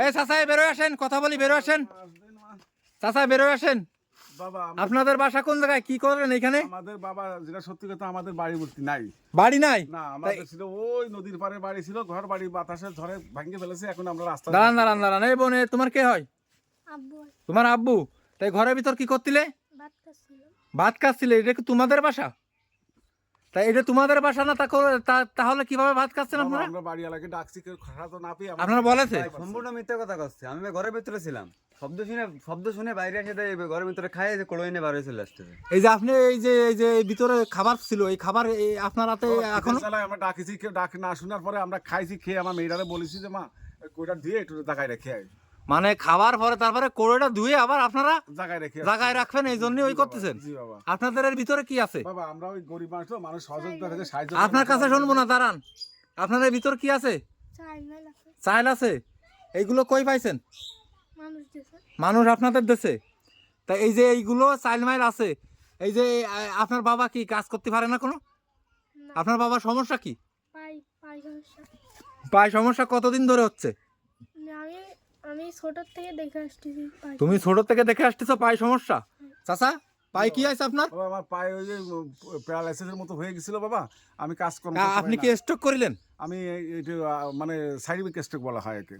এই চাচা বেরোয় আসেন, কথা বলি, বেরোয় আসেন চাচা, বেরোয় আসেন। বাবা আপনাদের বাসা কোন জায়গায়, কি করেন এখানে? আমাদের বাবা যেটা সত্যি কথা, আমাদের বাড়ি মূর্তি নাই, বাড়ি নাই? না আমাদের ছিল ওই নদীর পাড়ে বাড়ি ছিল, ঘর বাড়ি বাতাসের ঝড়ে ভাঙিয়ে ফেলেছে, এখন আমরা রাস্তা। দাঁড়ান দাঁড়ান দাঁড়ান, এই বোন, তোমার কে হয়? আব্বু তোমার আব্বু? তাই ঘরের ভিতর কি করছিলে? ভাত খাচ্ছিল। ভাত খাচ্ছিলে? এটা কি তোমাদের বাসা? তাই এটা তোমাদের বাসা না, তাহলে কিভাবে ভাত খাচ্ছেন বাবা, আপনারা? আমরা বাড়ি এলাকায় ডাকছি, কেউ খাওয়া তো না পেয়ে আপনারা বলেছে? সম্পূর্ণ মিথ্যা কথা করছে। আমি ঘরের ভিতরে ছিলাম, শব্দ শুনে বাইরে এসে ঘরের ভিতরে খাই কড়ই নিয়ে বার হয়েছিল আসতেছে। এই যে আপনি এই যে ভিতরে খাবার ছিল, এই খাবার আপনার হাতে এখনো? আমরা ডাকিছি, কেউ ডাক না শোনার পরে আমরা খাইছি, খেয়ে আমার মেয়েটারে বলেছি যে মা কোটা দিয়ে একটু জায়গায় রেখে আয়। মানে খাবার পরে তারপরে কোড়োটা ধুয়ে আবার আপনারা জায়গায় রাখবেন, এই জন্য ওই করতেছেন? জি বাবা। আপনাদের এর ভিতরে কি আছে? বাবা আমরা ওই গরিব মানুষ তো, মানুষ সহযোগিতা থেকে সাহায্য। আপনার কাছে শুনবো না, দাঁড়ান। আপনার এর ভিতর কি আছে? চাইনাল আছে, চাইল আছে? এইগুলো কই পাইছেন? মানুষ দিছে। মানুষ আপনাদের দেশে? তা এই যে এইগুলো চাইল মাইল আছে, এই যে আপনার বাবা কি কাজ করতে পারে না কোনো? না, আপনার বাবার সমস্যা কি? পাই পাই সমস্যা। পায় সমস্যা কতদিন ধরে হচ্ছে? আমি আমি ছোট থেকে দেখে আসতেছি পাই। তুমি ছোট থেকে দেখে আসতেছো পায় সমস্যা? চাচা, পায় কি আছে আপনার? বাবা আমার পায়ে ওই যে প্যারালাইসিসের মতো হয়ে গেছিল বাবা, আমি কাজ কর্ম আপনি কি স্ট্রোক করিলেন? আমি এটা মানে সাইডিক স্ট্রোক বলা হয় একে।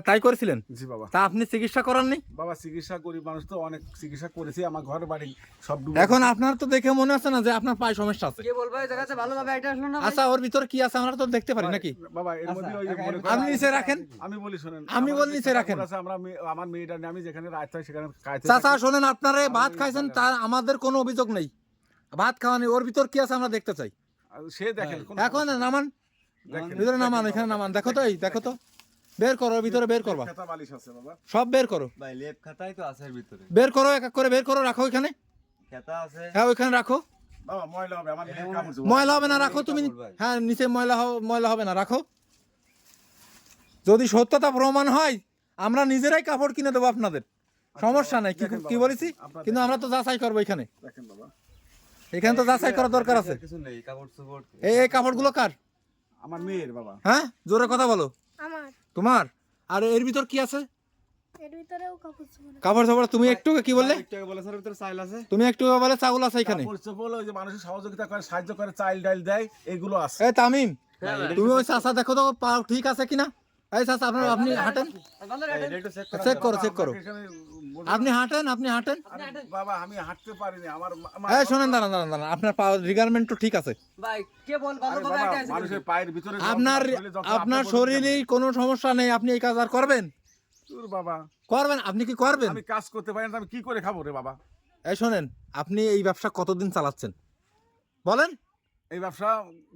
তাই করেছিলেন? জি বাবা। তা আপনি চিকিৎসা করাননি? বাবা চিকিৎসা করি, মানুষ তো অনেক চিকিৎসা করেছি, আমার ঘর বাড়ি সব ডুবে। এখন আপনার তো দেখে মনে হচ্ছে না যে আপনার পায় সমস্যা আছে। কে বলবো এই জায়গাতে ভালোভাবে এটা আসলো না? আচ্ছা, ওর ভিতরে কি আছে আমরা তো দেখতে পারি নাকি? বাবা এর মধ্যে ওই মনে করেন- আপনি নিচে রাখেন, আমি বলি শোনেন, আমি আমার বলি যে নিচে রাখেন। কাপড় আছে, আমরা আমার মেয়েটা নিয়ে আমি যেখানে রাত হয় সেখানে খাইতে চাচা থাকি। শোনেন, আপনারা ভাত খাইছেন, তার আমাদের কোনো অভিযোগ নেই। ভাত খাওয়ানি, ওর ভিতর কি আছে আমরা দেখতে চাই। আর সে দেখেন কোন এখন নামান, দেখেন, ভিতরে নামান, এখানে নামান, দেখো তো, এই দেখো তো, বের করো, ভিতরে বের করবা, খেতা বালিশ আছে বাবা। সব বের করো, ভাই লেপ খাতাই তো আছে এর ভিতরে, বের করো, এক এক করে বের করো, রাখো এখানে। খাতা আছে। হ্যাঁ ওইখানে রাখো। বাবা ময়লা হবে, আমার মেয়ের কাপড় চোপড়। ময়লা হবে না, রাখো তুমি। হ্যাঁ নিচে ময়লা হবে না, রাখো। যদি সত্যতা প্রমাণ হয় আমরা নিজেরাই কাপড় কিনে দেবো আপনাদের, সমস্যা নাই। কি বলেছি? কিন্তু আমরা তো যাচাই করবো এখানে, দেখেন বাবা, এখানে তো যাচাই করার দরকার আছে। কিছু নেই, কাপড় চোপড়। এই কাপড়গুলো কার? আমার মেয়ের বাবা। হ্যাঁ জোরে কথা বলো। আমার তোমার? আর এর ভিতর কি আছে? এর ভিতরেও কাপড় চোপড়। কাপড় চাপড়? তুমি একটু কি বললে? একটু বলে স্যার ভিতরে চাইল আছে। তুমি একটু বলে চাউল আছে এখানে? কাপড় চোপড়, ওই যে মানুষের সহযোগিতা করে, সাহায্য করে, চাইল ডাইল দেয়, এগুলো আছে। এই তামিম, তুমি ওই চাচা দেখো তো পা ঠিক আছে কিনা। এই চাচা আপনি হাঁটেন, এটা একটু চেক চেক করো, চেক করো। এখানে আপনি হাঁটেন, আপনি হাঁটেন। আরে বাবা আমি হাঁটতে পারিনি, আমার এই শোনেন, দাঁড়ান দাঁড়ান দাঁড়ান, আপনার পা রিগারমেন্ট তো ঠিক আছে? ভাই কে বল আরে ভালোভাবে বাবা, এটা আছে। মানুষের পায়ের ভিতরে আপনার শরীরেই কোনো সমস্যা নেই, আপনি এই কাজ আর করবেন? বাবা করবেন? আপনি কি করবেন? আমি কাজ করতে পারি না, আমি কি করে খাবো রে বাবা? এই শোনেন, আপনি এই ব্যবসা কতদিন চালাচ্ছেন বলেন? এই ব্যবসা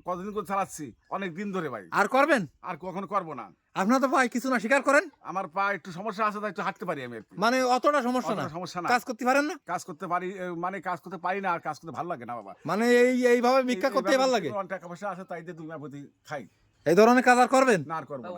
কতদিন করে চালাচ্ছি, অনেক দিন ধরে ভাই। আর করবেন? আর কখনো করবো না। আপনার তো পায় কিছু না, স্বীকার করেন। আমার পা একটু সমস্যা আছে, তাই একটু হাঁটতে পারি আমি আর কি। মানে অতটা সমস্যা না, অতটা সমস্যা না। কাজ করতে পারেন না? কাজ করতে পারি, মানে কাজ করতে পারি না, আর কাজ করতে ভালো লাগে না বাবা। মানে এইভাবে ভিক্ষা করতে ভালো লাগে? টাকা পয়সা আছে তাই দিয়ে দুই মাস প্রতি খাই, এই ধরনের কাজ আর করবেন না আর করবো না।